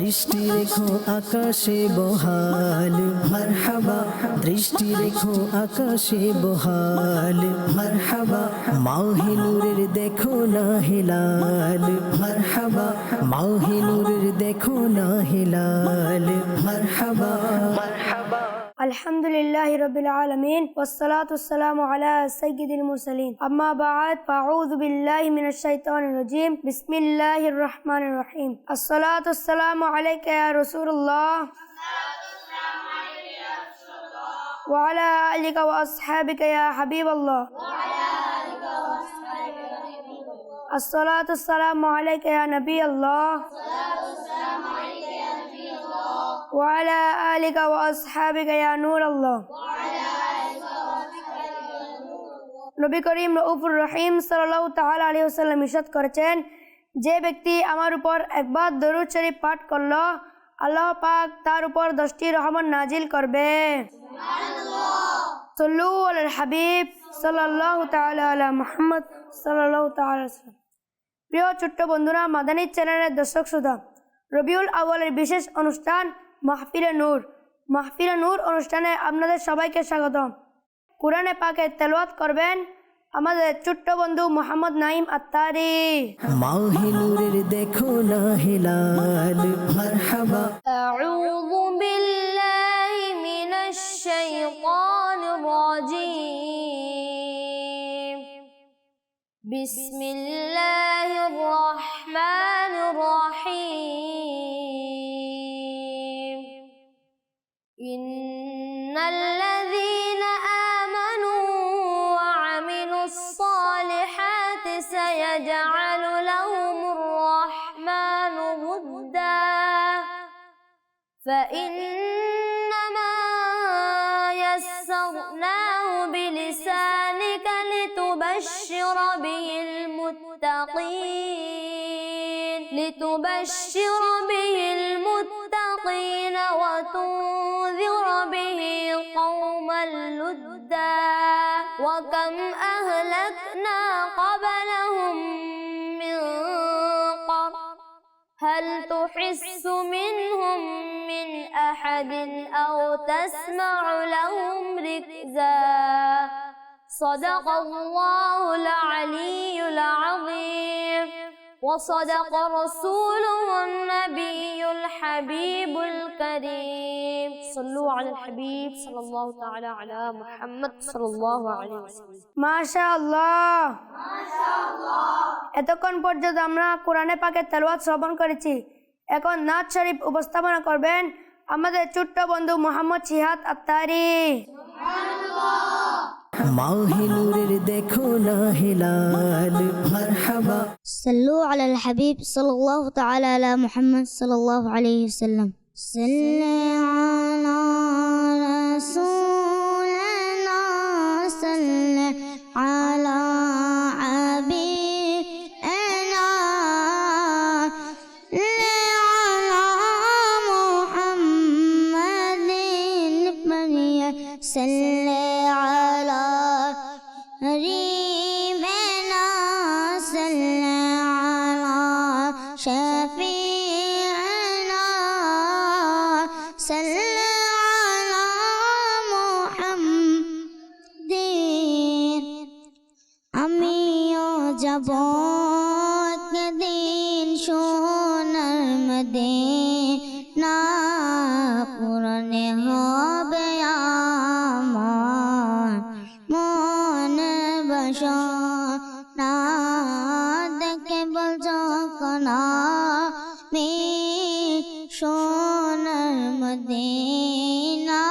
দৃষ্টি রেখো আকাশে বহাল মারহাবা, দৃষ্টি রেখো আকাশে বহাল মারহাবা, মাহে নূরের দেখো না হেলাল মারহাবা, মাহে নূরের দেখো না হেলাল মারহাবা মারহাবা। अल्हम्दुलिल्लाहि रब्बिल आलमीन वस्सलातु वस्सलामु अला सय्यिदिल मुरसलीन अम्मा बाद फ़अऊज़ु बिल्लाहि मिनश शैतानिर रजीम बिस्मिल्लाहिर रहमानिर रहीम अस्सलातु वस्सलामु अलैका या रसूलल्लाह व अला आलिका व अस्हाबिका या हबीबल्लाह अस्सलातु वस्सलामु अलैका या नबी अल्लाह وعلى آلك وأصحابك يا نور الله নবী করিম রউফুর রহিম সাল্লাল্লাহু তাআলা আলাইহি ওয়াসাল্লাম ইরশাদ করেছেন, যে ব্যক্তি আমার উপর একবার দরুদ শরীফ পাঠ করলো আল্লাহ পাক তার উপর 10টি রহমত নাজিল করবে। সুবহানাল্লাহ। সাল্লু আলাল হাবিব সাল্লাল্লাহু তাআলা আলা মুহাম্মদ সাল্লাল্লাহু তাআলা আলাইহি ওয়াসাল্লাম। প্রিয় ছোট্ট বন্ধুরা, মাদানী চ্যানেলের দর্শক শ্রোতা, রবিউল আউয়ালের বিশেষ অনুষ্ঠান মাহফিলে নূর অনুষ্ঠানে আপনাদের সবাইকে স্বাগতম। কুরআনে পাকের তেলাওয়াত করবেন আমাদের ছোট্ট বন্ধু মোহাম্মদ নাঈম আত্তারি। মাহে নূরের দেখো না হেলাল মারহাবা। আউযু বিল্লাহি মিনাশ শাইতানির রাজীম বিসমিল্লাহির রহমানির রহিম ইন্নাল্লাযীনা আমানু ওয়া আমিলুস সালিহাতি সায়াজআলু লাহুমুর রাহমানু উদ্দা فإنما يسرناه بلسانك لتبشر به المتقين وتنذر به قوما لدا وكم أهلكنا قبلهم من قرن هل تحس منهم من أحد أو تسمع لهم ركزا صدق الله العلي العظيم وصدق رسوله النبي الحبيب الكريم صلوا على الحبيب صلى الله تعالى على محمد صلى الله عليه وسلم ما شاء الله এতক্ষণ পর্যন্ত আমরা কোরআনে পাকের তেলাওয়াত শ্রবণ করেছি। এখন নাত শরীফ উপস্থাপনা করবেন আমাদের ছোট্ট বন্ধু মোহাম্মদ শিহাদ আত্তারি। মাহে নূরের দেখো না হেলাল মারহাবা। صلوا على الحبيب صلى الله تعالى على محمد صلى الله عليه وسلم صل على رسولنا صل على حبيبنا على محمد صل على ريمنا صل على شفيعنا صل على محمد আমিও যাব একদিন সোনার মদিনা পুরনে হবে আমার মন বাসনা দেখে বলছো কোনা মি সোনার মদিনা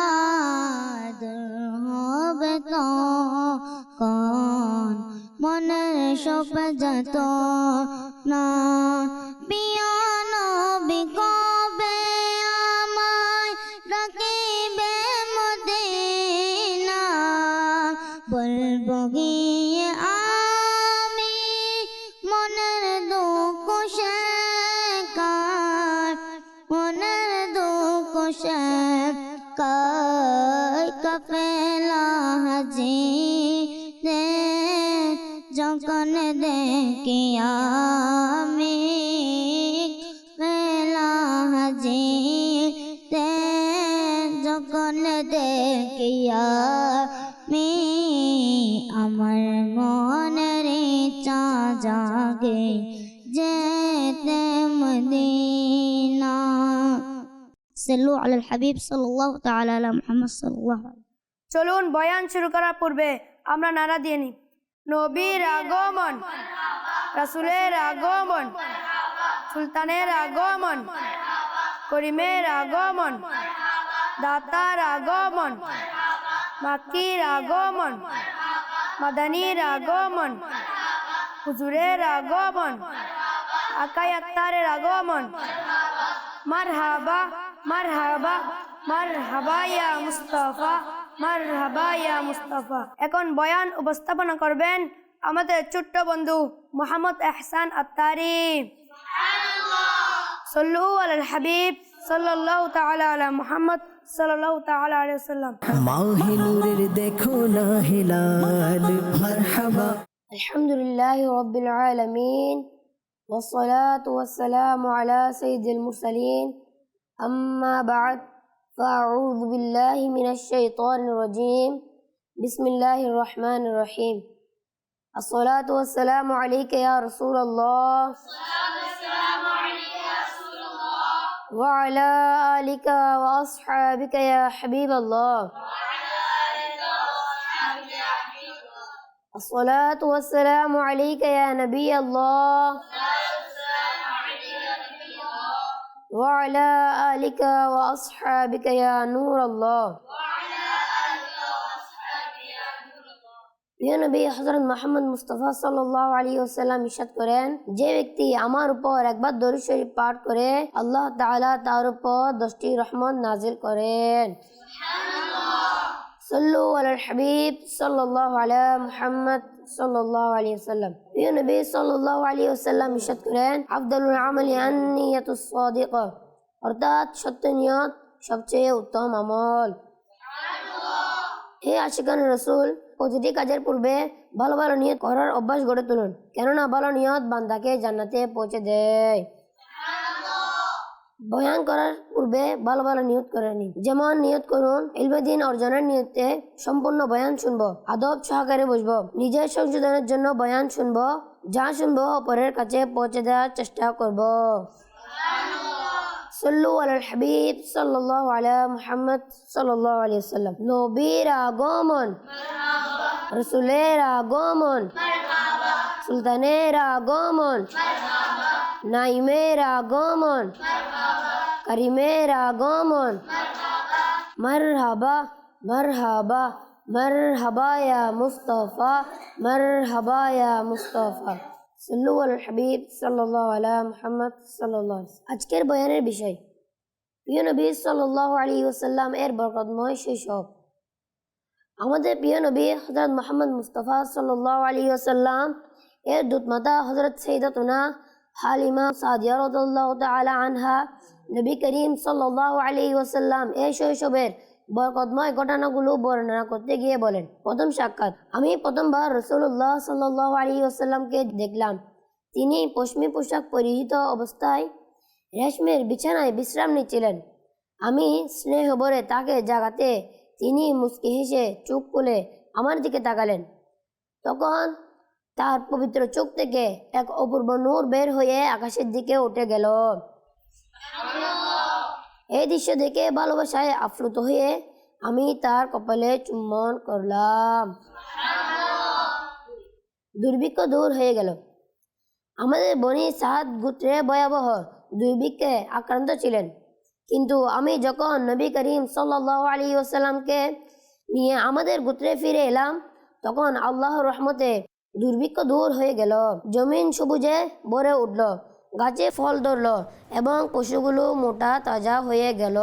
দূর হবে তো কোন মনের সব যত না পিয়ানো বিকবে আমায় রাখিবে মদিনা বলবো গিয়ে আমি মনের দুঃখ শেখার মনের দুঃখ শেখার কাফেলা হাজি যখন দেখি আমি কাফেলা হাজি যখন দেখিয়া মে আমার মনের ইচ্ছা জাগে যেতে মদিনা সাল্লু আলাল হাবিব সাল্লাল্লাহু তাআলা আলা মুহাম্মদ সাল্লাল্লাহু আলাইহি। চলুন বয়ান শুরু করার পূর্বে আমরা নারা দিয়ে নিই। নবীর আগমন, রাসূলের আগমন, সুলতানের আগমন, করিমের আগমন, দাতার আগমন, মাকির আগমন, মাদানির আগমন, হুজুরের আগমন, আকাই আত্তারের আগমন। মারহাবা মারহাবা মারহাবা ইয়া মুস্তাফা, মারহাবা ইয়া মুস্তাফা। এখন বয়ান উপস্থাপনা করবেন আমাদের ছোট্ট বন্ধু মোহাম্মদ এহসান আত্তারি। সাল্লু আলাল হাবিব সাল্লাল্লাহু তাআলা আলা মুহাম্মদ সাল্লাল্লাহু তাআলা আলাইহি ওয়াসাল্লাম। মাহে নূরের দেখো না হেলাল মারহাবা। আলহামদুলিল্লাহি রাব্বিল আলামিন والصلاة والسلام على سيد المرسلين أما بعد فأعوذ بالله من الشيطان الرجيم بسم الله الرحمن الرحيم الصلاة والسلام عليك يا رسول الله وعلى آلك وأصحابك يا حبيب الله الصلاة والسلام عليك يا نبي الله وعلى آلك وأصحابك يا نور الله প্রিয় নবী হযরত মুহাম্মদ মুস্তাফা সাল্লাল্লাহু আলাইহি ওয়াসাল্লাম ইরশাদ করেন, যে ব্যক্তি আমার উপর একবার দরুদ শরীফ পাঠ করে আল্লাহ তাআলা তার উপর 10টি রহমত নাজিল করেন। সাল্লু আলাল হাবিব সাল্লাল্লাহু আলা মুহাম্মদ সাল্লাল্লাহু আলাইহি ওয়াসাল্লাম। প্রিয় নবী সাল্লাল্লাহু আলাইহি ওয়াসাল্লাম ইরশাদ করেন, আফদালুল আমালি আন-নিয়াতুস সাদিকা, অর্থাৎ সত্য নিয়ত সবচেয়ে উত্তম আমল। হে আশিকান রাসূল, প্রতিটি কাজের পূর্বে ভালো ভালো নিয়ত করার অভ্যাস গড়ে তুলুন, কেননা ভালো নিয়ত বান্দাকে জান্নাতে পৌঁছে দেয়। বয়ান করার পূর্বে ভালো ভালো নিয়ত করে নিন। যেমন নিয়ত করুন ইলমে দ্বীন অর্জনের নিয়তে সম্পূর্ণ বয়ান শুনবো, আদব সহকারে বসবো, নিজের সংশোধনের জন্য বয়ান শুনবো, যা শুনবো অপরের কাছে পৌঁছে দেওয়ার চেষ্টা করব। সাল্লু আলাল হাবিব সাল্লাল্লাহু আলা মুহাম্মদ সাল্লাল্লাহু আলাইহি ওয়াসাল্লাম। নবীর আগমন, রাসূলের আগমন, সুলতানের আগমন, নাইমের আগমন, করিমের আগমন। মারহাবা মারহাবা মারহাবা ইয়া মুস্তাফা, মারহাবা ইয়া মুস্তাফা। সাল্লু আলাল হাবিব সাল্লাল্লাহু আলা মুহাম্মদ সাল্লাল্লাহু আলাইহি ওয়াসাল্লাম। আজকের বয়ানের বিষয় প্রিয় নবী সাল্লাল্লাহু আলাইহি ওয়াসাল্লাম এর বরকতময় শৈশব। আমাদের প্রিয় নবী হযরত মুহাম্মদ মুস্তাফা সাল্লাল্লাহু আলাইহি ওয়াসাল্লাম এর দুধমাতা হযরত সাইয়্যিদাতুনা হালিমা সাদিয়া রাদিয়াল্লাহু তাআলা আনহা নবী করিম সাল্লাল্লাহু আলাইহি ওয়াসাল্লাম এর শৈশবের বরকতময় ঘটনাগুলো বর্ণনা করতে গিয়ে বলেন, প্রথম সাক্ষাৎ, আমি প্রথমবার রাসূলুল্লাহ সাল্লাল্লাহু আলাইহি ওয়াসাল্লামকে দেখলাম। তিনি পশমি পোশাক পরিহিত অবস্থায় রেশমের বিছানায় বিশ্রাম নিচ্ছিলেন। আমি স্নেহ ভরে তাকে জাগাতে তিনি মুচকি হেসে চোখ খুলে আমার দিকে তাকালেন। তখন তার পবিত্র চোখ থেকে এক অপূর্ব নূর বের হয়ে আকাশের দিকে উঠে গেল। এই দৃশ্য দেখে ভালোবাসায় আপ্লুত হয়ে আমি তার কপালে চুম্বন করলাম। দুর্ভিক্ষ দূর হয়ে গেল। আমাদের বনি সাদ গোত্রে ভয়াবহ দুর্ভিক্ষে আক্রান্ত ছিলেন, কিন্তু আমি যখন নবী করিম সাল্লাল্লাহু আলাইহি ওয়াসাল্লামকে নিয়ে আমাদের গোত্রে ফিরে এলাম, তখন আল্লাহর রহমতে দুর্ভিক্ষ দূর হয়ে গেল। জমিন সবুজে ভরে উঠল, গাছে ফল ধরল এবং পশুগুলো মোটা তাজা হয়ে গেল।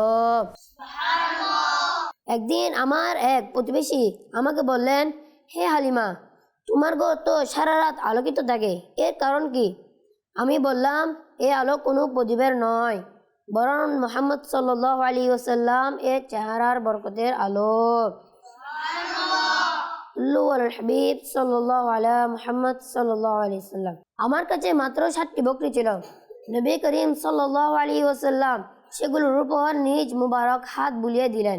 একদিন আমার এক প্রতিবেশী আমাকে বললেন, হে হালিমা, তোমার ঘর তো সারা রাত আলোকিত থাকে, এর কারণ কি? আমি বললাম, এ আলো কোনো প্রদীপের নয়, বরং মুহাম্মদ সাল্লাল্লাহু আলাইহি ওয়াসাল্লাম এর চেহারার বরকতের আলো। সাল্লু আলাল হাবিব সাল্লাল্লাহু আলা মুহাম্মদ সাল্লাল্লাহু আলাইহি ওয়াসাল্লাম। আমার কাছে মাত্র 7টি বকরি ছিল। নবী করিম সাল্লাল্লাহু আলাইহি ওয়াসাল্লাম সেগুলোর উপর নিজ মুবারক হাত বুলিয়ে দিলেন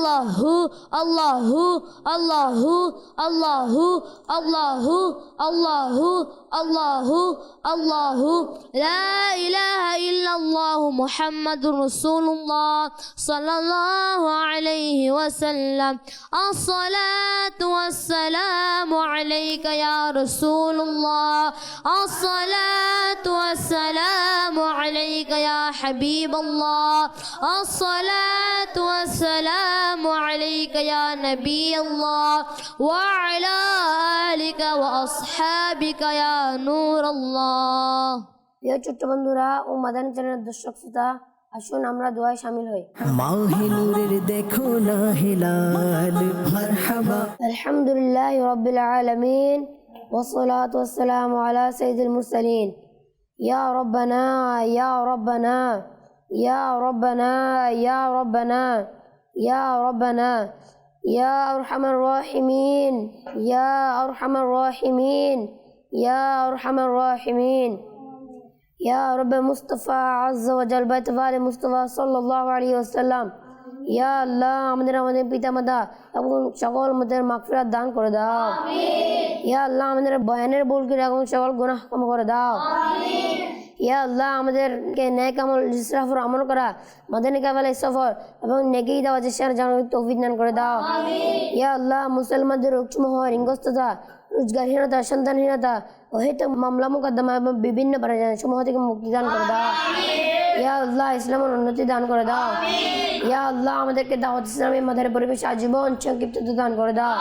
Allahu Allahu Allahu Allahu Allahu Allahu Allahu Allahu La ilaha illallah Muhammadur Rasulullah sallallahu alayhi wa sallam As-salatu was-salamu alayka ya Rasulullah As-salatu was-salamu alayka ya Habiballah As-salatu was-salamu alayka ya Nabi Allah wa ala alika wa ashabika ya Nur Allah প্রিয় ছোট্ট বন্ধুরা ও মাদানী চ্যানেলের দর্শক শ্রোতা আসুন আমরা দোয়ায় শামিল হই মাহে নূরের দেখো না হেলাল মারহাবা আলহামদুলিল্লাহি রাব্বিল আলামিন والصلاة والسلام على سيد المرسلين يا ربنا يا ربنا يا ربنا يا ربنا يا ربنا يا أرحم الراحمين يا أرحم الراحمين يا أرحم الراحمين يا رب مصطفى عز وجل بيت فال مصطفى صلى الله عليه وسلم ইয়া আল্লাহ আমাদের পিতামাতা এবং সকল আমাদের মাগফিরাত দান করে দাও আমিন ইয়া আল্লাহ আমাদের বয়ানের ভুল করে এবং সকল গুনাহ ক্ষমা করে দাও আমিন ইয়া আল্লাহ আমাদেরকে নেক আমল ইসরাফের আমল করা মাদানী কাফেলা সফর এবং নেকি দেওয়া চেষ্টার জন্য তৌফিক দান করে দাও আমিন ইয়া আল্লাহ মুসলমানদের রোগসমূহ ঋণগ্রস্ততা রোজগারহীনতা সন্তানহীনতা অহেত মামলা মোকদ্দমা এবং বিভিন্ন পরাজয় সমূহ থেকে মুক্তি দান করে দাও ইয়া আল্লাহ ইসলামের উন্নতি দান করে দাও ইয়া আল্লাহ আমাদেরকে দাওয়াত ইসলামের মাঝে পরিবেশ আজীবন সংক্ষিপ্ততা দান করে দাও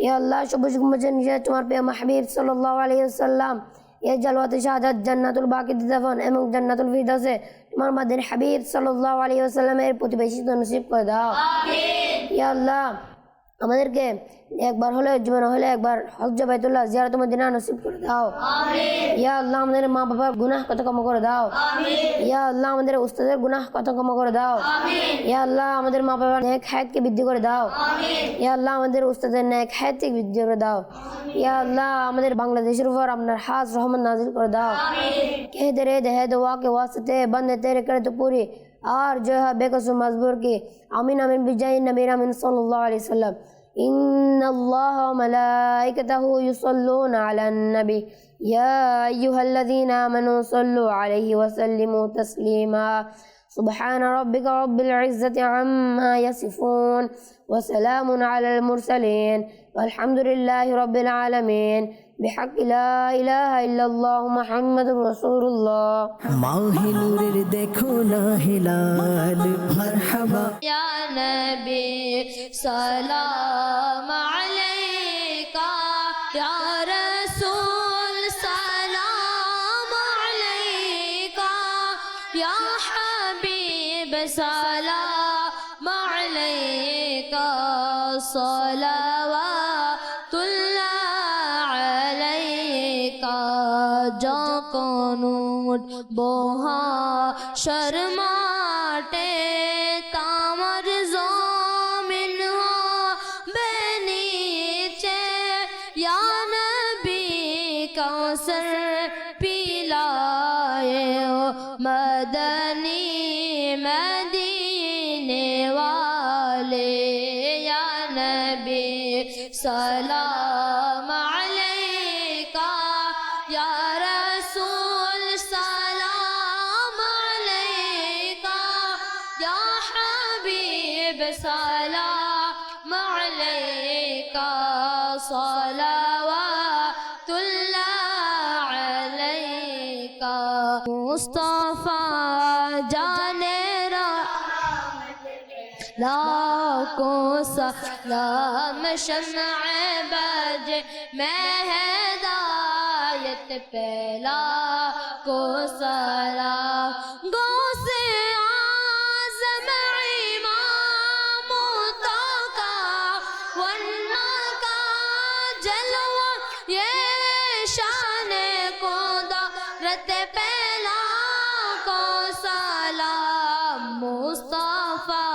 ইয়া আল্লাহ সবুজ গুম্বজে নিজে তোমার প্রিয় হাবিব সাল্লাল্লাহু আলাইহি ওয়াসাল্লাম এই জালওয়াতে শাহাদাত জান্নাতুল বাকি দিদাফন এবং জান্নাতুল ফিরদাউসে তোমার মাদানী হাবিব সাল্লাল্লাহু আলাইহি ওয়াসাল্লামের প্রতিবেশিতা নসিব করে দাও আমিন ইয়া আল্লাহ আমাদেরকে একবার হলে জীবন হলে একবার হজ বাইতুল্লাহ জিয়ারত মদিনা নসিব করে দাও আমিন ইয়া আল্লাহ আমাদের মা বাবার গুনাহ কত ক্ষমা করে দাও আমিন ইয়া আল্লাহ আমাদের উস্তাদের গুনাহ কত ক্ষমা করে দাও আমিন ইয়া আল্লাহ আমাদের মা বাবার নেক হায়াতকে বৃদ্ধি করে দাও আমিন ইয়া আল্লাহ আমাদের উস্তাদের নেক হায়াতকে বৃদ্ধি করে দাও ইয়া আল্লাহ আমাদের বাংলাদেশের উপর আপনার খাস রহমত নাজিল করে দাও আমিন কে তেরে দেহে দোয়া के वास्ते बंदे तेरे करे तो पूरी और जो है बेकसू मजबूर की आमीन आमीन बिजाई नबी आमीन सल्लल्लाहु अलैहि वसल्लम إن الله وملائكته يصلون على النبي يا أيها الذين آمنوا صلوا عليه وسلموا تسليما سبحان ربك رب العزة عما يصفون وسلام على المرسلين والحمد لله رب العالمين بحق لا إله إلا الله محمد رسول الله মাহে নূরের দেখো না হেলাল মারহাবা Ya Nabi salam alayka Ya Rasul salam alayka Ya Habib salam alayka salawatullah alayka যখন বহা শর্মাটে তামর জমিন বেনিচে ইয়া নবী কৌসর পিলায়ে মদনী মদীনে वाले या नबी सलाम अलैका या रसूल सलाम अलैका या हबीब सलाम अलैका सलावतुल्लाह अलैका मुस्तफा जाने लाखों सलाम शम्अ बज मैं हिदायत पहला को सलाम गौसे आज़म इमाम मुत्तका वन्ना का जलवा ये शान कुदरत पहला को सलाम मुस्तफा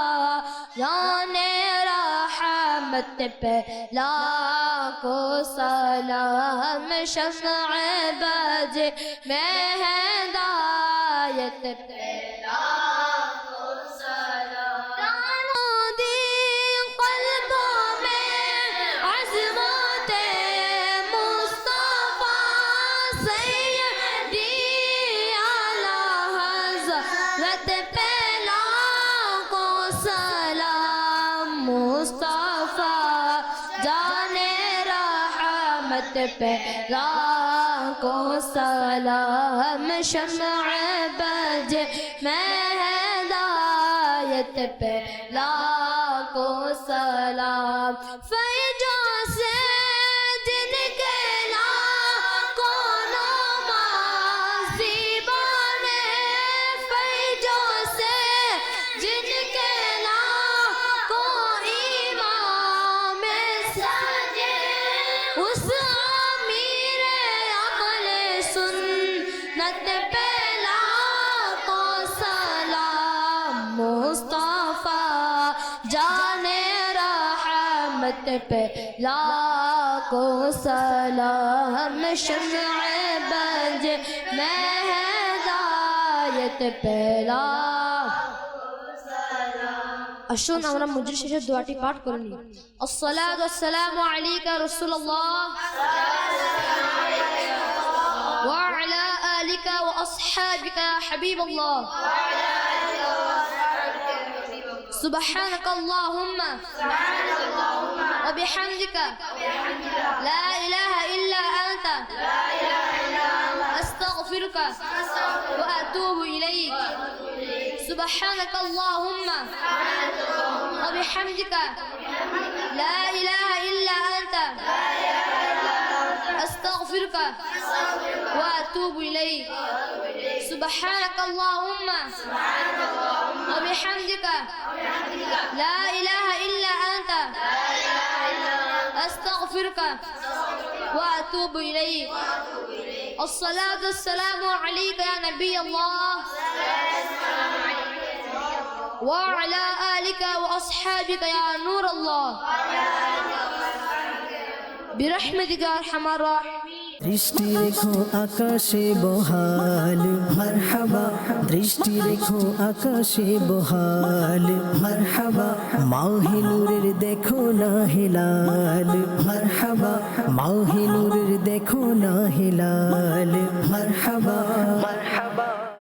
याने रहमत पे लाखो सलाम शम्अ बज मैं हिदायत पे लाखो सलाम रहमत पे लाखों सलाम शम्अ बजे मैं हिदायत पे लाखों सलाम फैजा से जिनके लाखों नमाज़ी बने फैजा से जिनके लाखों इमाम सजे उस अमीर अक़ल सुन्नत पे लाखों सलाम मुस्तफ़ा जाने रहमत पे लाखों सलाम शम्अ बजे मैं हिदायत पे আসুন আমরা মজলিস শেষে দোয়াটি পাঠ করে নিই আসসালাতু ওয়াসসালামু আলাইকা রাসূলুল্লাহ ওয়া আলা আলিকা ওয়া আসহাবিকা ইয়া হাবিবাল্লাহ سبحانك اللهم وبحمدك لا إله إلا أنت أستغفرك وأتوب إليك سبحانك اللهم وبحمدك لا إله إلا أنت أستغفرك وأتوب إليك سبحانك اللهم وبحمدك لا إله إلا أنت أستغفرك وأتوب إليك الصلاة والسلام عليك يا نبي الله وعلى آلك وأصحابك يا نور الله برحمتك يا أرحم الراحمين দৃষ্টি রেখো আকাশে বহাল মারহাবা দৃষ্টি রেখো আকাশে বহাল মারহাবা মাহে নূরের দেখো না হেলাল মারহাবা মাহে নূরের দেখো না হেলাল মারহাবা মারহাবা